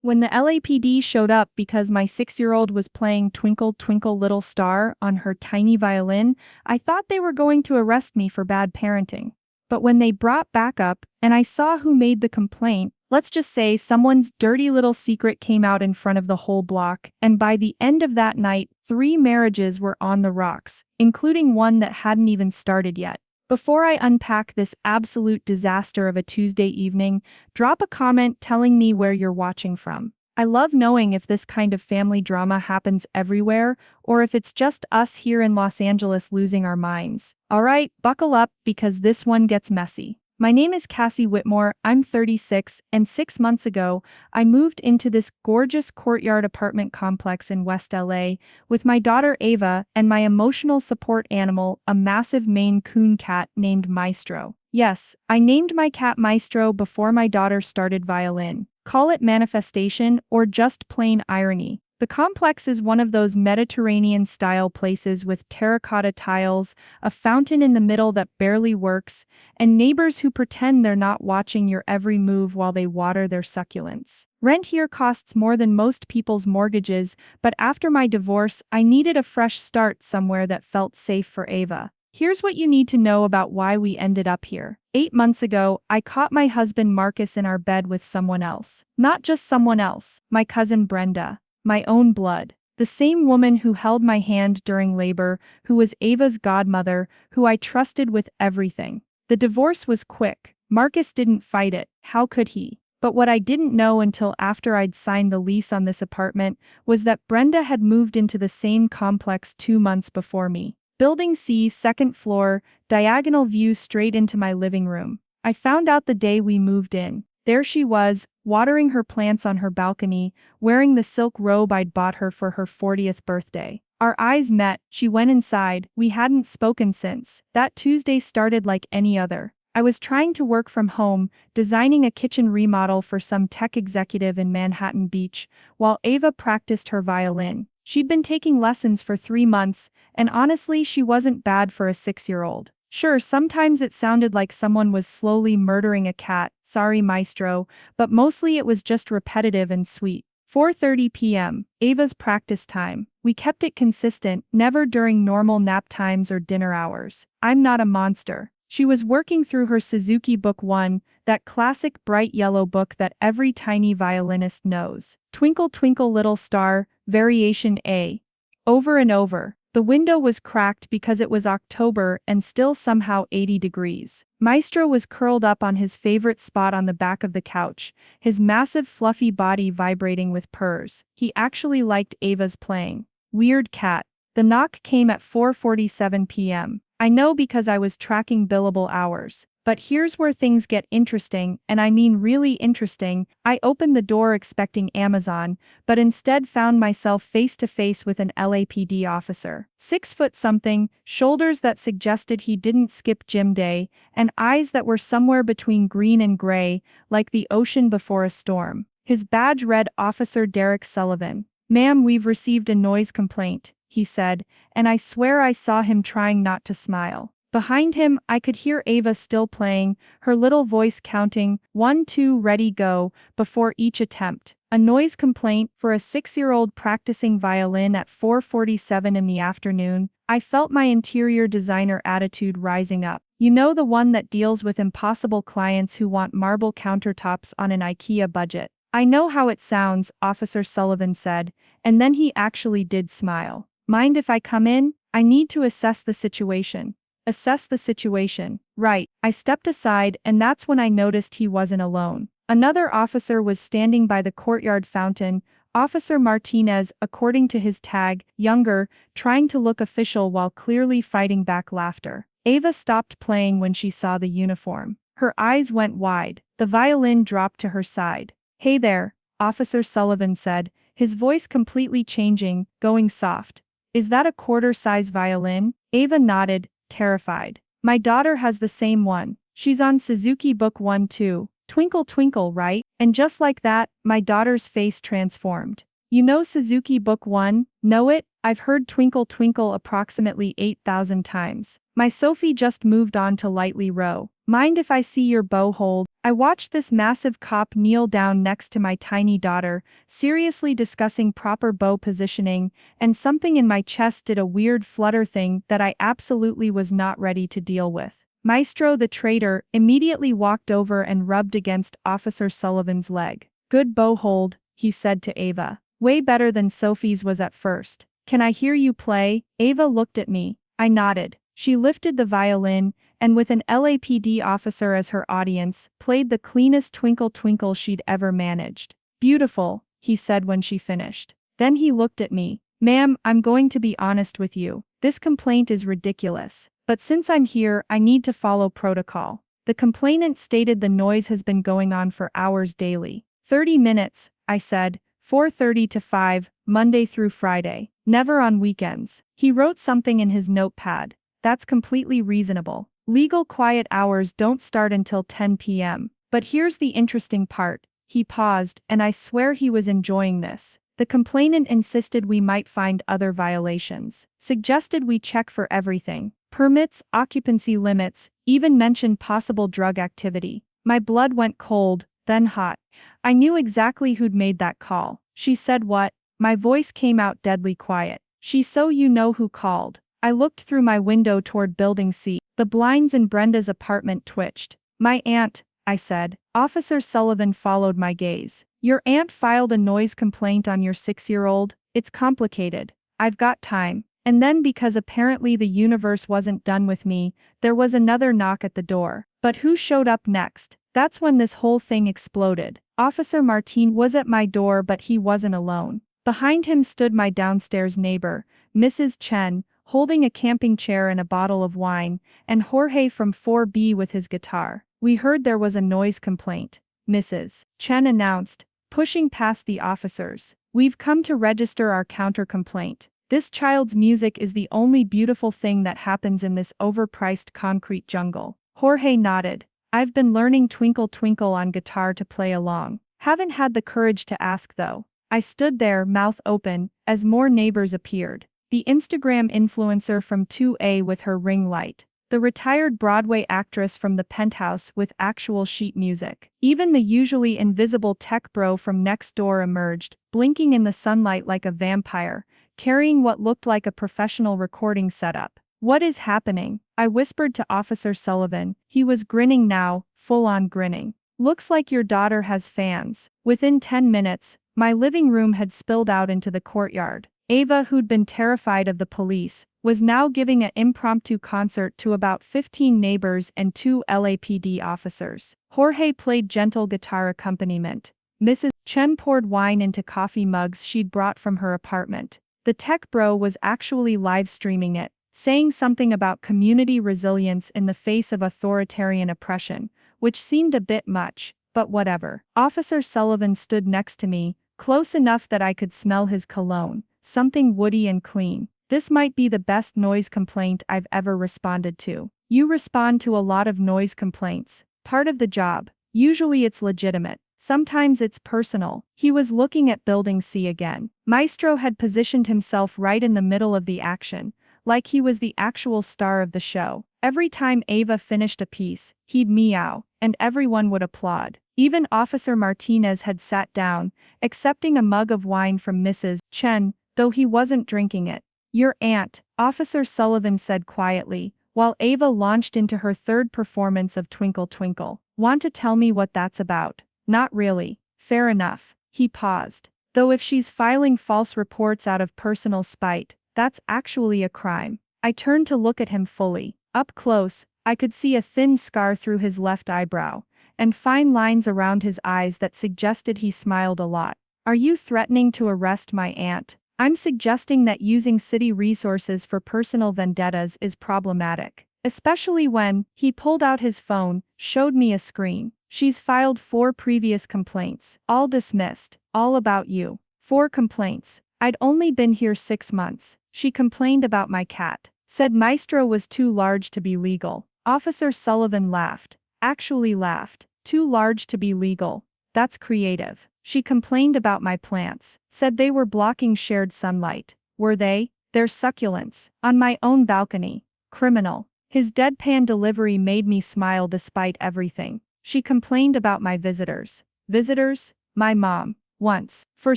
When the LAPD showed up because my 6-year-old was playing Twinkle Twinkle Little Star on her tiny violin, I thought they were going to arrest me for bad parenting. But when they brought backup and I saw who made the complaint, let's just say someone's dirty little secret came out in front of the whole block, and by the end of that night, 3 marriages were on the rocks, including one that hadn't even started yet. Before I unpack this absolute disaster of a Tuesday evening, drop a comment telling me where you're watching from. I love knowing if this kind of family drama happens everywhere, or if it's just us here in Los Angeles losing our minds. Alright, buckle up because this one gets messy. My name is Cassie Whitmore, I'm 36, and 6 months ago, I moved into this gorgeous courtyard apartment complex in West LA with my daughter Ava and my emotional support animal, a massive Maine Coon cat named Maestro. Yes, I named my cat Maestro before my daughter started violin. Call it manifestation or just plain irony. The complex is one of those Mediterranean-style places with terracotta tiles, a fountain in the middle that barely works, and neighbors who pretend they're not watching your every move while they water their succulents. Rent here costs more than most people's mortgages, but after my divorce, I needed a fresh start somewhere that felt safe for Ava. Here's what you need to know about why we ended up here. 8 months ago, I caught my husband Marcus in our bed with someone else. Not just someone else, my cousin Brenda. My own blood. The same woman who held my hand during labor, who was Ava's godmother, who I trusted with everything. The divorce was quick. Marcus didn't fight it. How could he? But what I didn't know until after I'd signed the lease on this apartment was that Brenda had moved into the same complex 2 months before me. Building C, 2nd floor, diagonal view straight into my living room. I found out the day we moved in. There she was, watering her plants on her balcony, wearing the silk robe I'd bought her for her 40th birthday. Our eyes met, she went inside, we hadn't spoken since. That Tuesday started like any other. I was trying to work from home, designing a kitchen remodel for some tech executive in Manhattan Beach, while Ava practiced her violin. She'd been taking lessons for 3 months, and honestly she wasn't bad for a 6-year-old. Sure, sometimes it sounded like someone was slowly murdering a cat, sorry Maestro, but mostly it was just repetitive and sweet. 4:30 p.m., Ava's practice time. We kept it consistent, never during normal nap times or dinner hours. I'm not a monster. She was working through her Suzuki Book 1, that classic bright yellow book that every tiny violinist knows. Twinkle Twinkle Little Star, Variation A. Over and over. The window was cracked because it was October and still somehow 80 degrees. Maestro was curled up on his favorite spot on the back of the couch, his massive fluffy body vibrating with purrs. He actually liked Ava's playing. Weird cat. The knock came at 4:47 p.m. I know because I was tracking billable hours. But here's where things get interesting, and I mean really interesting. I opened the door expecting Amazon, but instead found myself face to face with an LAPD officer. 6 foot something, shoulders that suggested he didn't skip gym day, and eyes that were somewhere between green and gray, like the ocean before a storm. His badge read Officer Derek Sullivan. "Ma'am, we've received a noise complaint," he said, and I swear I saw him trying not to smile. Behind him, I could hear Ava still playing, her little voice counting, 1, 2, ready, go, before each attempt. A noise complaint for a 6-year-old practicing violin at 4:47 in the afternoon. I felt my interior designer attitude rising up. You know, the one that deals with impossible clients who want marble countertops on an IKEA budget. "I know how it sounds," Officer Sullivan said, and then he actually did smile. "Mind if I come in? I need to assess the situation." Assess the situation. Right. I stepped aside, and that's when I noticed he wasn't alone. Another officer was standing by the courtyard fountain, Officer Martinez, according to his tag, younger, trying to look official while clearly fighting back laughter. Ava stopped playing when she saw the uniform. Her eyes went wide. The violin dropped to her side. "Hey there," Officer Sullivan said, his voice completely changing, going soft. "Is that a quarter-size violin?" Ava nodded, terrified. "My daughter has the same one. She's on Suzuki Book 1 too. Twinkle Twinkle, right?" And just like that, my daughter's face transformed. "You know Suzuki Book 1? Know it? I've heard Twinkle Twinkle approximately 8,000 times. My Sophie just moved on to Lightly Row." Mind if I see your bow hold? I watched this massive cop kneel down next to my tiny daughter, seriously discussing proper bow positioning, and something in my chest did a weird flutter thing that I absolutely was not ready to deal with. Maestro the traitor immediately walked over and rubbed against Officer Sullivan's leg. Good bow hold, he said to Ava. Way better than Sophie's was at first. Can I hear you play? Ava looked at me. I nodded. She lifted the violin, and with an LAPD officer as her audience, played the cleanest Twinkle Twinkle she'd ever managed. Beautiful, he said when she finished. Then he looked at me. Ma'am, I'm going to be honest with you. This complaint is ridiculous. But since I'm here, I need to follow protocol. The complainant stated the noise has been going on for hours daily. 30 minutes, I said, 4:30 to 5, Monday through Friday. Never on weekends. He wrote something in his notepad. That's completely reasonable. Legal quiet hours don't start until 10 p.m. But here's the interesting part. He paused, and I swear he was enjoying this. The complainant insisted we might find other violations, suggested we check for everything. Permits, occupancy limits, even mentioned possible drug activity. My blood went cold, then hot. I knew exactly who'd made that call. She said what? My voice came out deadly quiet. So you know who called. I looked through my window toward Building C. The blinds in Brenda's apartment twitched. My aunt, I said. Officer Sullivan followed my gaze. Your aunt filed a noise complaint on your 6-year-old? It's complicated. I've got time. And then because apparently the universe wasn't done with me, there was another knock at the door. But who showed up next? That's when this whole thing exploded. Officer Martin was at my door, but he wasn't alone. Behind him stood my downstairs neighbor, Mrs. Chen, holding a camping chair and a bottle of wine, and Jorge from 4B with his guitar. We heard there was a noise complaint, Mrs. Chen announced, pushing past the officers. We've come to register our counter-complaint. This child's music is the only beautiful thing that happens in this overpriced concrete jungle. Jorge nodded. I've been learning Twinkle Twinkle on guitar to play along. Haven't had the courage to ask though. I stood there, mouth open, as more neighbors appeared. The Instagram influencer from 2A with her ring light. The retired Broadway actress from the penthouse with actual sheet music. Even the usually invisible tech bro from next door emerged, blinking in the sunlight like a vampire, carrying what looked like a professional recording setup. What is happening? I whispered to Officer Sullivan. He was grinning now, full-on grinning. Looks like your daughter has fans. Within 10 minutes, my living room had spilled out into the courtyard. Ava, who'd been terrified of the police, was now giving an impromptu concert to about 15 neighbors and 2 LAPD officers. Jorge played gentle guitar accompaniment. Mrs. Chen poured wine into coffee mugs she'd brought from her apartment. The tech bro was actually live streaming it, saying something about community resilience in the face of authoritarian oppression, which seemed a bit much, but whatever. Officer Sullivan stood next to me, close enough that I could smell his cologne, something woody and clean. This might be the best noise complaint I've ever responded to. You respond to a lot of noise complaints. Part of the job. Usually it's legitimate. Sometimes it's personal. He was looking at Building C again. Maestro had positioned himself right in the middle of the action, like he was the actual star of the show. Every time Ava finished a piece, he'd meow, and everyone would applaud. Even Officer Martinez had sat down, accepting a mug of wine from Mrs. Chen, though he wasn't drinking it. Your aunt, Officer Sullivan said quietly, while Ava launched into her third performance of Twinkle Twinkle. Want to tell me what that's about? Not really. Fair enough. He paused. Though if she's filing false reports out of personal spite, that's actually a crime. I turned to look at him fully. Up close, I could see a thin scar through his left eyebrow, and fine lines around his eyes that suggested he smiled a lot. Are you threatening to arrest my aunt? I'm suggesting that using city resources for personal vendettas is problematic. Especially when, he pulled out his phone, showed me a screen. She's filed 4 previous complaints. All dismissed. All about you. 4 complaints. I'd only been here 6 months. She complained about my cat. Said Maestro was too large to be legal. Officer Sullivan laughed. Actually laughed. Too large to be legal. That's creative. She complained about my plants. Said they were blocking shared sunlight. Were they? They're succulents. On my own balcony. Criminal. His deadpan delivery made me smile despite everything. She complained about my visitors. Visitors? My mom. Once. For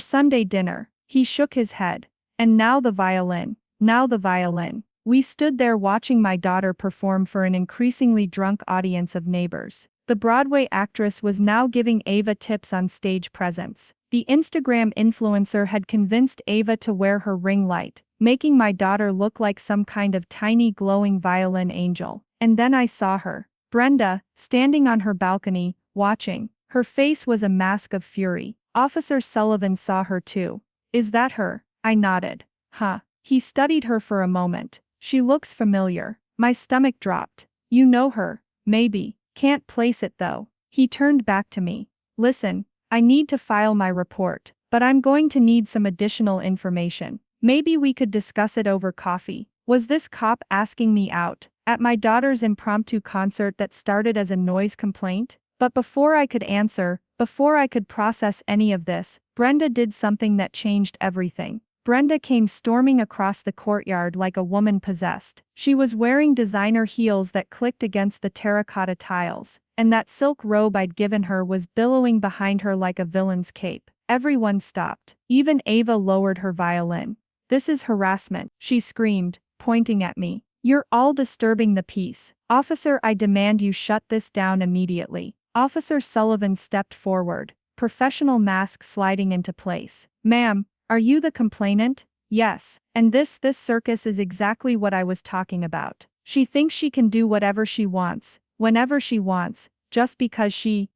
Sunday dinner. He shook his head. And now the violin. Now the violin. We stood there watching my daughter perform for an increasingly drunk audience of neighbors. The Broadway actress was now giving Ava tips on stage presence. The Instagram influencer had convinced Ava to wear her ring light, making my daughter look like some kind of tiny glowing violin angel. And then I saw her. Brenda, standing on her balcony, watching. Her face was a mask of fury. Officer Sullivan saw her too. Is that her? I nodded. Huh. He studied her for a moment. She looks familiar. My stomach dropped. You know her. Maybe. Can't place it though. He turned back to me. Listen, I need to file my report, but I'm going to need some additional information. Maybe we could discuss it over coffee. Was this cop asking me out at my daughter's impromptu concert that started as a noise complaint? But before I could answer, before I could process any of this, Brenda did something that changed everything. Brenda came storming across the courtyard like a woman possessed. She was wearing designer heels that clicked against the terracotta tiles, and that silk robe I'd given her was billowing behind her like a villain's cape. Everyone stopped. Even Ava lowered her violin. This is harassment, she screamed, pointing at me. You're all disturbing the peace. Officer, I demand you shut this down immediately. Officer Sullivan stepped forward, professional mask sliding into place. Ma'am, are you the complainant? Yes. And this circus is exactly what I was talking about. She thinks she can do whatever she wants, whenever she wants, just because she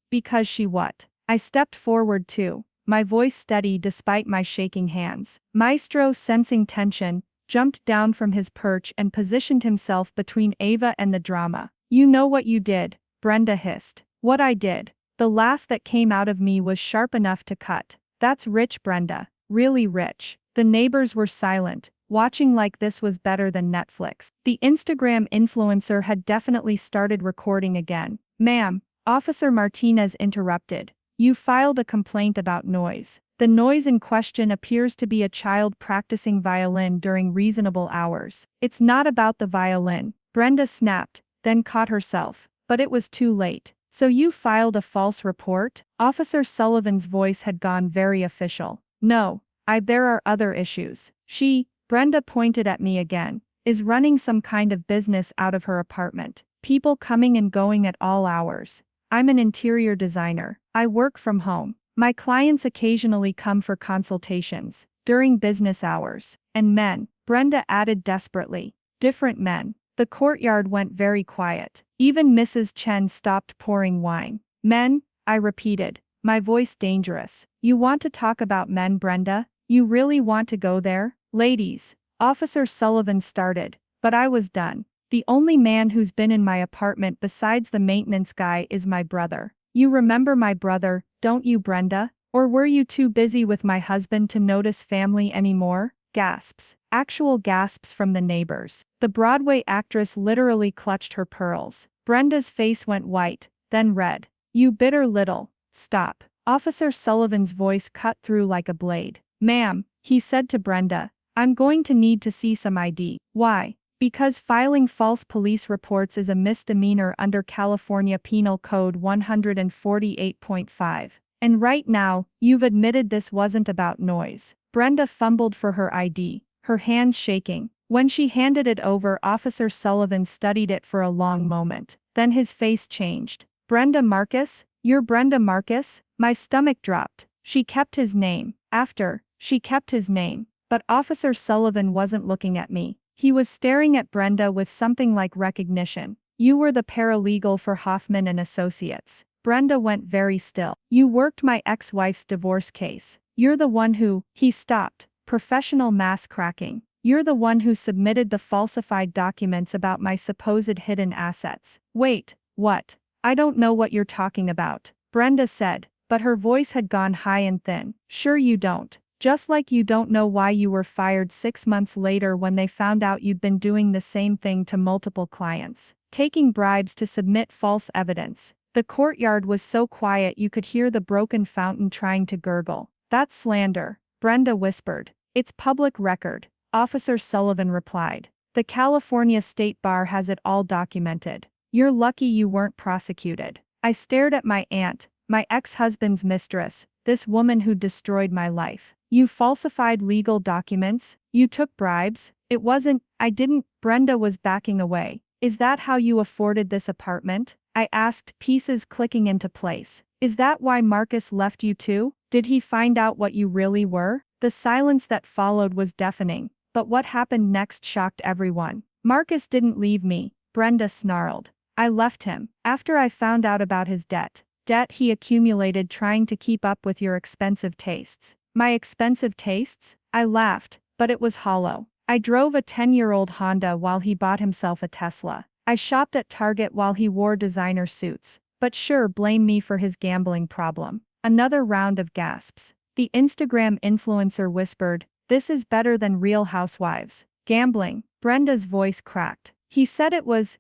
what? I stepped forward too, my voice steady despite my shaking hands. Maestro, sensing tension, jumped down from his perch and positioned himself between Ava and the drama. You know what you did, Brenda hissed. What I did. The laugh that came out of me was sharp enough to cut. That's rich, Brenda. Really rich. The neighbors were silent, watching like this was better than Netflix. The Instagram influencer had definitely started recording again. Ma'am, Officer Martinez interrupted. You filed a complaint about noise. The noise in question appears to be a child practicing violin during reasonable hours. It's not about the violin. Brenda snapped, then caught herself. But it was too late. So you filed a false report? Officer Sullivan's voice had gone very official. No, there are other issues. She, Brenda pointed at me again, is running some kind of business out of her apartment. People coming and going at all hours. I'm an interior designer. I work from home. My clients occasionally come for consultations, during business hours. And men, Brenda added desperately. Different men. The courtyard went very quiet. Even Mrs. Chen stopped pouring wine. Men, I repeated, my voice dangerous. You want to talk about men, Brenda? You really want to go there? Ladies, Officer Sullivan started, but I was done. The only man who's been in my apartment besides the maintenance guy is my brother. You remember my brother, don't you, Brenda? Or were you too busy with my husband to notice family anymore? Gasps. Actual gasps from the neighbors. The Broadway actress literally clutched her pearls. Brenda's face went white, then red. You bitter little. Stop. Officer Sullivan's voice cut through like a blade. Ma'am, he said to Brenda, I'm going to need to see some ID. Why? Because filing false police reports is a misdemeanor under California Penal Code 148.5. And right now, you've admitted this wasn't about noise. Brenda fumbled for her ID, her hands shaking. When she handed it over, Officer Sullivan studied it for a long moment. Then his face changed. Brenda Marcus? You're Brenda Marcus? My stomach dropped. She kept his name. She kept his name. But Officer Sullivan wasn't looking at me. He was staring at Brenda with something like recognition. You were the paralegal for Hoffman and Associates. Brenda went very still. You worked my ex-wife's divorce case. You're the one who, he stopped, professional mass cracking. You're the one who submitted the falsified documents about my supposed hidden assets. Wait, what? I don't know what you're talking about, Brenda said, but her voice had gone high and thin. Sure you don't. Just like you don't know why you were fired 6 months later when they found out you'd been doing the same thing to multiple clients, taking bribes to submit false evidence. The courtyard was so quiet you could hear the broken fountain trying to gurgle. That's slander, Brenda whispered. It's public record, Officer Sullivan replied. The California State Bar has it all documented. You're lucky you weren't prosecuted. I stared at my aunt, my ex-husband's mistress, this woman who destroyed my life. You falsified legal documents? You took bribes? I didn't. Brenda was backing away. Is that how you afforded this apartment? I asked, pieces clicking into place. Is that why Marcus left you too? Did he find out what you really were? The silence that followed was deafening, but what happened next shocked everyone. Marcus didn't leave me, Brenda snarled. I left him. After I found out about his debt he accumulated trying to keep up with your expensive tastes. My expensive tastes? I laughed, but it was hollow. I drove a 10-year-old Honda while he bought himself a Tesla. I shopped at Target while he wore designer suits. But sure, blame me for his gambling problem. Another round of gasps. The Instagram influencer whispered, "This is better than Real Housewives." Gambling. Brenda's voice cracked. He said it was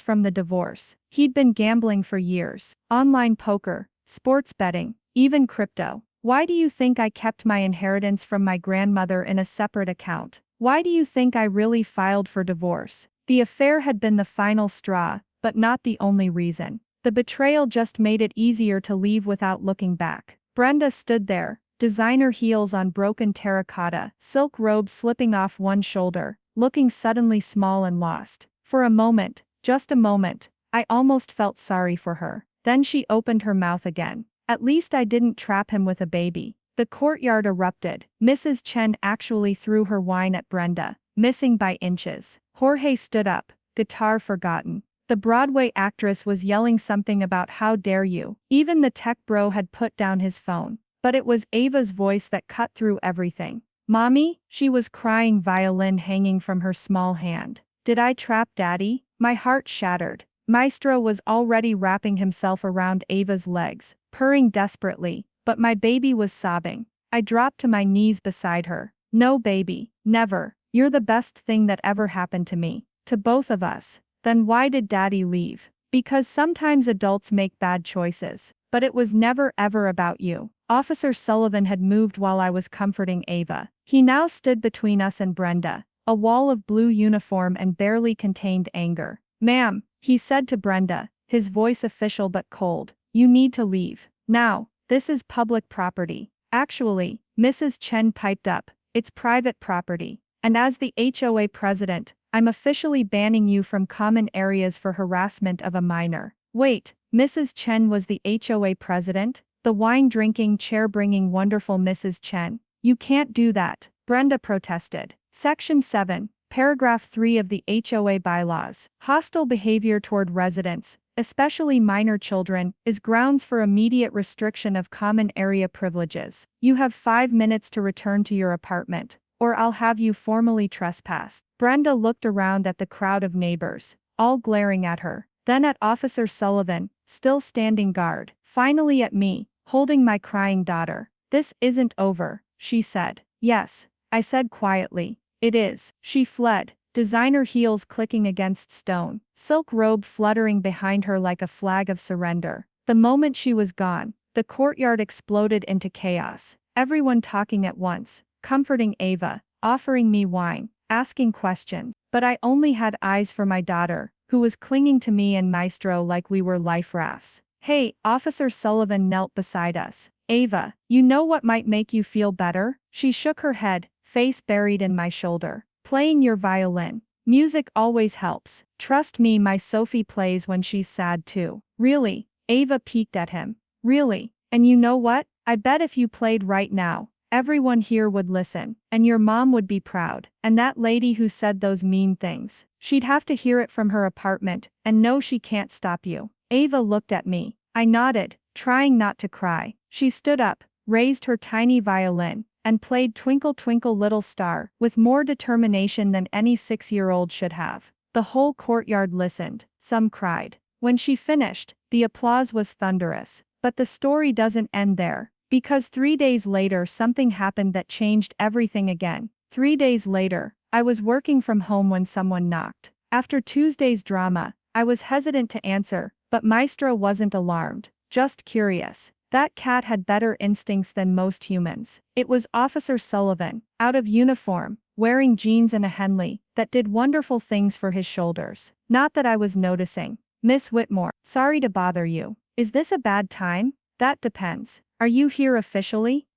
from the divorce. He'd been gambling for years. Online poker, sports betting, even crypto. Why do you think I kept my inheritance from my grandmother in a separate account? Why do you think I really filed for divorce? The affair had been the final straw, but not the only reason. The betrayal just made it easier to leave without looking back. Brenda stood there, designer heels on broken terracotta, silk robe slipping off one shoulder, looking suddenly small and lost. For a moment, just a moment, I almost felt sorry for her. Then she opened her mouth again. At least I didn't trap him with a baby. The courtyard erupted. Mrs. Chen actually threw her wine at Brenda, missing by inches. Jorge stood up, guitar forgotten. The Broadway actress was yelling something about "how dare you." Even the tech bro had put down his phone. But it was Ava's voice that cut through everything. "Mommy?" She was crying, violin hanging from her small hand. "Did I trap Daddy?" My heart shattered. Maestro was already wrapping himself around Ava's legs, purring desperately, but my baby was sobbing. I dropped to my knees beside her. "No, baby, never. You're the best thing that ever happened to me. To both of us." Then why did Daddy leave? Because sometimes adults make bad choices. But it was never ever about you. Officer Sullivan had moved while I was comforting Ava. He now stood between us and Brenda, a wall of blue uniform and barely contained anger. "Ma'am," he said to Brenda, his voice official but cold, "you need to leave. Now, this is public property." "Actually," Mrs. Chen piped up, "it's private property. And as the HOA president, I'm officially banning you from common areas for harassment of a minor." Wait, Mrs. Chen was the HOA president? The wine-drinking, chair-bringing wonderful Mrs. Chen. "You can't do that," Brenda protested. Section 7, Paragraph 3 of the HOA bylaws. Hostile behavior toward residents, especially minor children, is grounds for immediate restriction of common area privileges. You have 5 minutes to return to your apartment, or I'll have you formally trespassed. Brenda looked around at the crowd of neighbors, all glaring at her. Then at Officer Sullivan, still standing guard. Finally at me, holding my crying daughter. "This isn't over," she said. "Yes," I said quietly. "It is." She fled, designer heels clicking against stone, silk robe fluttering behind her like a flag of surrender. The moment she was gone, the courtyard exploded into chaos. Everyone talking at once, comforting Ava, offering me wine, asking questions. But I only had eyes for my daughter, who was clinging to me and Maestro like we were life rafts. "Hey," Officer Sullivan knelt beside us. "Ava, you know what might make you feel better?" She shook her head, face buried in my shoulder. "Playing your violin. Music always helps. Trust me, my Sophie plays when she's sad too." "Really?" Ava peeked at him. "Really? And you know what? I bet if you played right now, everyone here would listen, and your mom would be proud. And that lady who said those mean things, she'd have to hear it from her apartment, and no, she can't stop you." Ava looked at me. I nodded, trying not to cry. She stood up, raised her tiny violin, and played Twinkle Twinkle Little Star, with more determination than any 6-year-old should have. The whole courtyard listened. Some cried. When she finished, the applause was thunderous. But the story doesn't end there. Because 3 days later something happened that changed everything again. 3 days later, I was working from home when someone knocked. After Tuesday's drama, I was hesitant to answer, but Maestro wasn't alarmed, just curious. That cat had better instincts than most humans. It was Officer Sullivan, out of uniform, wearing jeans and a Henley that did wonderful things for his shoulders. Not that I was noticing. Miss Whitmore, sorry to bother you. Is this a bad time? That depends. Are you here officially?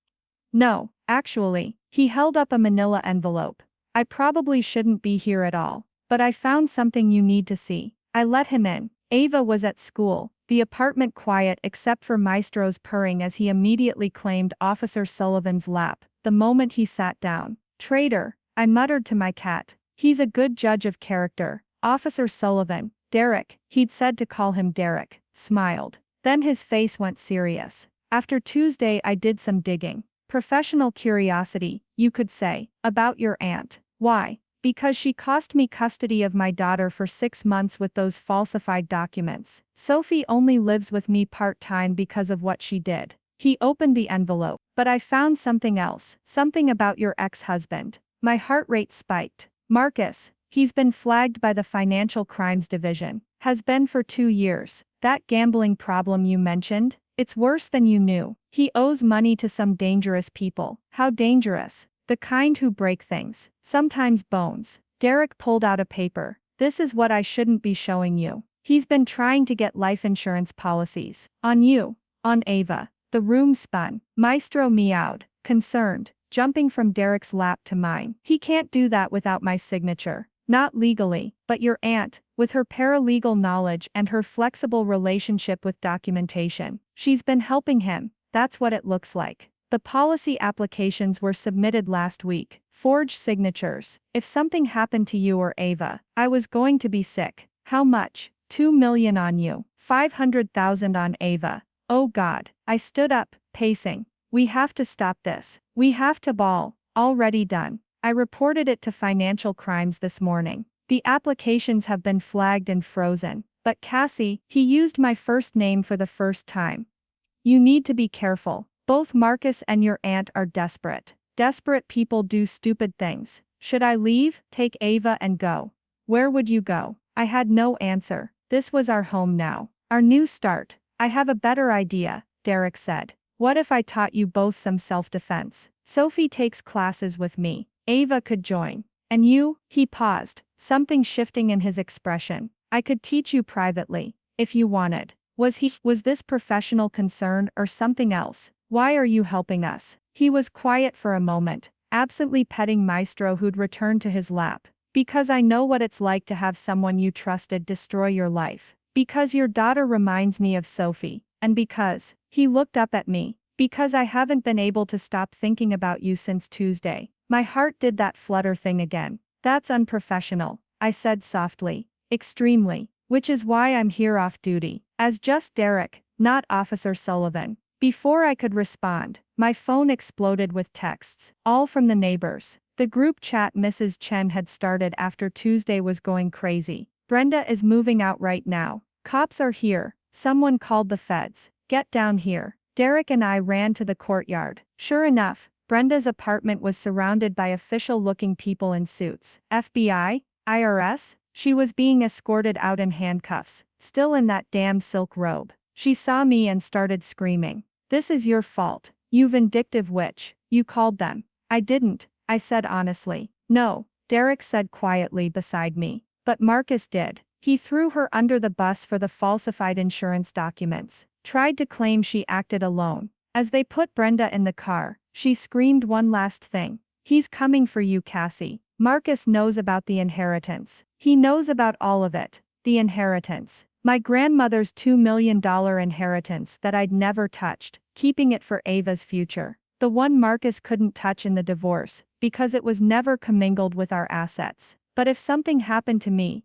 No, actually. He held up a manila envelope. I probably shouldn't be here at all, but I found something you need to see. I let him in. Ava was at school, the apartment quiet except for Maestro's purring as he immediately claimed Officer Sullivan's lap the moment he sat down. Traitor, I muttered to my cat. He's a good judge of character. Officer Sullivan, Derek, he'd said to call him Derek, smiled. Then his face went serious. After Tuesday I did some digging. Professional curiosity, you could say, about your aunt. Why? Because she cost me custody of my daughter for 6 months with those falsified documents. Sophie only lives with me part-time because of what she did. He opened the envelope. But I found something else, something about your ex-husband. My heart rate spiked. Marcus, he's been flagged by the Financial Crimes Division. Has been for 2 years. That gambling problem you mentioned? It's worse than you knew. He owes money to some dangerous people. How dangerous? The kind who break things. Sometimes bones. Derek pulled out a paper. This is what I shouldn't be showing you. He's been trying to get life insurance policies. On you. On Ava. The room spun. Maestro meowed, concerned, jumping from Derek's lap to mine. He can't do that without my signature. Not legally, but your aunt, with her paralegal knowledge and her flexible relationship with documentation. She's been helping him. That's what it looks like. The policy applications were submitted last week. Forged signatures. If something happened to you or Ava, I was going to be sick. How much? 2 million on you. 500,000 on Ava. Oh God. I stood up, pacing. We have to stop this. We have to ball. Already done. I reported it to Financial Crimes this morning. The applications have been flagged and frozen. But Cassie, he used my first name for the first time. You need to be careful. Both Marcus and your aunt are desperate. Desperate people do stupid things. Should I leave, take Ava and go? Where would you go? I had no answer. This was our home now. Our new start. I have a better idea, Derek said. What if I taught you both some self-defense? Sophie takes classes with me. Ava could join. And you? He paused, something shifting in his expression. I could teach you privately, if you wanted. Was this professional concern or something else? Why are you helping us? He was quiet for a moment, absently petting Maestro who'd returned to his lap. Because I know what it's like to have someone you trusted destroy your life. Because your daughter reminds me of Sophie. And because, he looked up at me, because I haven't been able to stop thinking about you since Tuesday. My heart did that flutter thing again. That's unprofessional, I said softly. Extremely. Which is why I'm here off duty. As just Derek, not Officer Sullivan. Before I could respond, my phone exploded with texts, all from the neighbors. The group chat Mrs. Chen had started after Tuesday was going crazy. Brenda is moving out right now. Cops are here. Someone called the feds. Get down here. Derek and I ran to the courtyard. Sure enough, Brenda's apartment was surrounded by official-looking people in suits. FBI? IRS? She was being escorted out in handcuffs, still in that damn silk robe. She saw me and started screaming. This is your fault. You vindictive witch. You called them. I didn't, I said honestly. No, Derek said quietly beside me. But Marcus did. He threw her under the bus for the falsified insurance documents. Tried to claim she acted alone. As they put Brenda in the car, she screamed one last thing. He's coming for you, Cassie. Marcus knows about the inheritance. He knows about all of it. The inheritance. My grandmother's $2 million inheritance that I'd never touched, keeping it for Ava's future. The one Marcus couldn't touch in the divorce, because it was never commingled with our assets. But if something happened to me,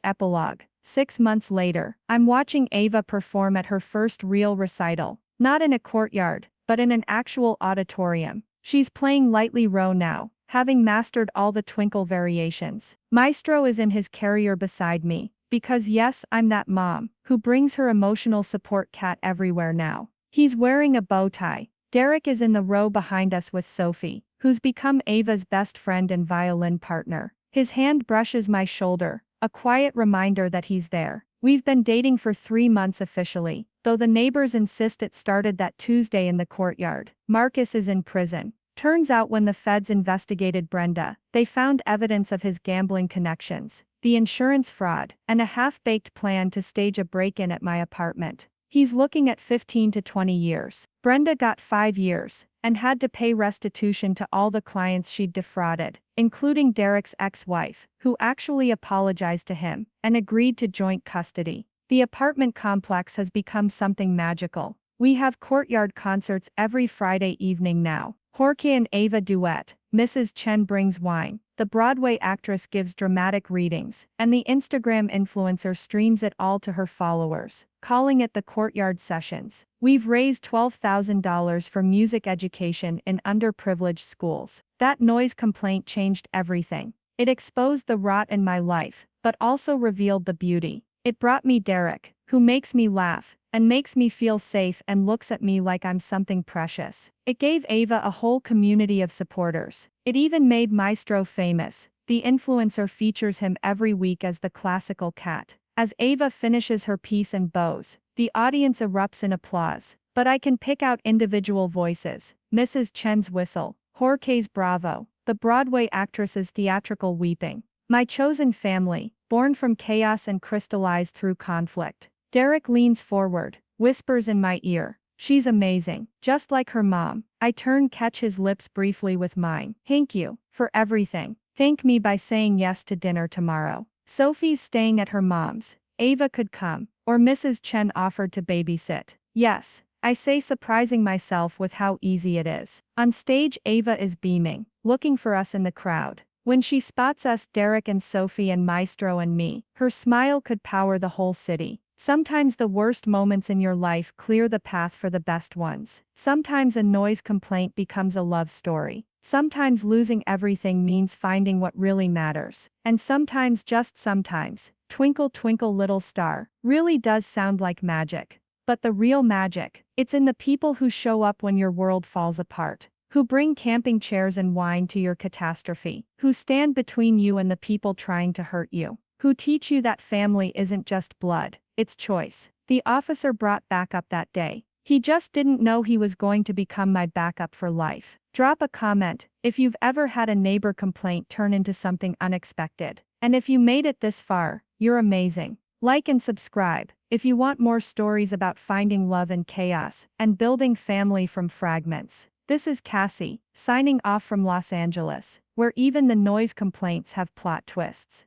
epilogue. 6 months later, I'm watching Ava perform at her first real recital. Not in a courtyard, but in an actual auditorium. She's playing lightly row now, having mastered all the twinkle variations. Maestro is in his carrier beside me, because yes, I'm that mom, who brings her emotional support cat everywhere now. He's wearing a bow tie. Derek is in the row behind us with Sophie, who's become Ava's best friend and violin partner. His hand brushes my shoulder, a quiet reminder that he's there. We've been dating for 3 months officially, though the neighbors insist it started that Tuesday in the courtyard. Marcus is in prison. Turns out when the feds investigated Brenda, they found evidence of his gambling connections, the insurance fraud, and a half-baked plan to stage a break-in at my apartment. He's looking at 15 to 20 years. Brenda got 5 years, and had to pay restitution to all the clients she'd defrauded, including Derek's ex-wife, who actually apologized to him, and agreed to joint custody. The apartment complex has become something magical. We have courtyard concerts every Friday evening now. Jorge and Ava duet, Mrs. Chen brings wine, the Broadway actress gives dramatic readings, and the Instagram influencer streams it all to her followers, calling it the Courtyard Sessions. We've raised $12,000 for music education in underprivileged schools. That noise complaint changed everything. It exposed the rot in my life, but also revealed the beauty. It brought me Derek, who makes me laugh, and makes me feel safe and looks at me like I'm something precious. It gave Ava a whole community of supporters. It even made Maestro famous. The influencer features him every week as the classical cat. As Ava finishes her piece and bows, the audience erupts in applause. But I can pick out individual voices: Mrs. Chen's whistle, Jorge's bravo, the Broadway actress's theatrical weeping. My chosen family, born from chaos and crystallized through conflict. Derek leans forward, whispers in my ear, "She's amazing, just like her mom." I catch his lips briefly with mine. "Thank you for everything. Thank me by saying yes to dinner tomorrow." Sophie's staying at her mom's. Ava could come, or Mrs. Chen offered to babysit. Yes, I say, surprising myself with how easy it is. On stage, Ava is beaming, looking for us in the crowd. When she spots us, Derek and Sophie and Maestro and me, her smile could power the whole city. Sometimes the worst moments in your life clear the path for the best ones. Sometimes a noise complaint becomes a love story. Sometimes losing everything means finding what really matters. And sometimes, just sometimes, Twinkle Twinkle Little Star really does sound like magic. But the real magic, it's in the people who show up when your world falls apart. Who bring camping chairs and wine to your catastrophe. Who stand between you and the people trying to hurt you. Who teach you that family isn't just blood, it's choice. The officer brought backup that day. He just didn't know he was going to become my backup for life. Drop a comment if you've ever had a neighbor complaint turn into something unexpected. And if you made it this far, you're amazing. Like and subscribe if you want more stories about finding love in chaos and building family from fragments. This is Cassie, signing off from Los Angeles, where even the noise complaints have plot twists.